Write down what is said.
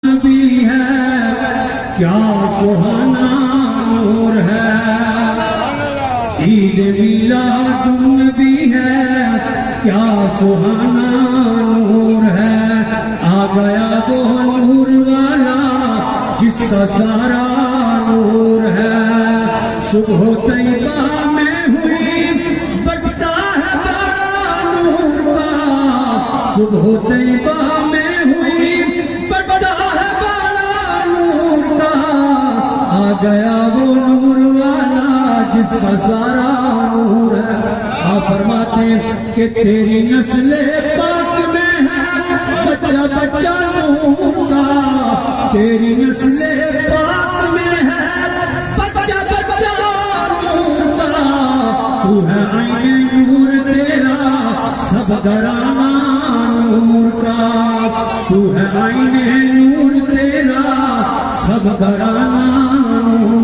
भी है क्या सुहाना नूर है, ईद मिलाद भी है क्या सुहाना नूर है। आ गया वो नूर वाला जिसका सारा नूर है। सुबह तैयबा में हुई बढ़ता है बड़ा नूर का, सुबह तैयबा में हुई बढ़ता है बड़ा नूर का। आ गया वो नूर वाला जिसका सारा नूर है। आप फरमाते कि तेरी नस्ले पाक में है बच्चा बच्चा नूर का, तेरी नस्ले पाक में है बच्चा बच्चा नूर का। तू है आईने नूर तेरा सब घराना नूर का, तू है आईने नूर तेरा सब घराना नूर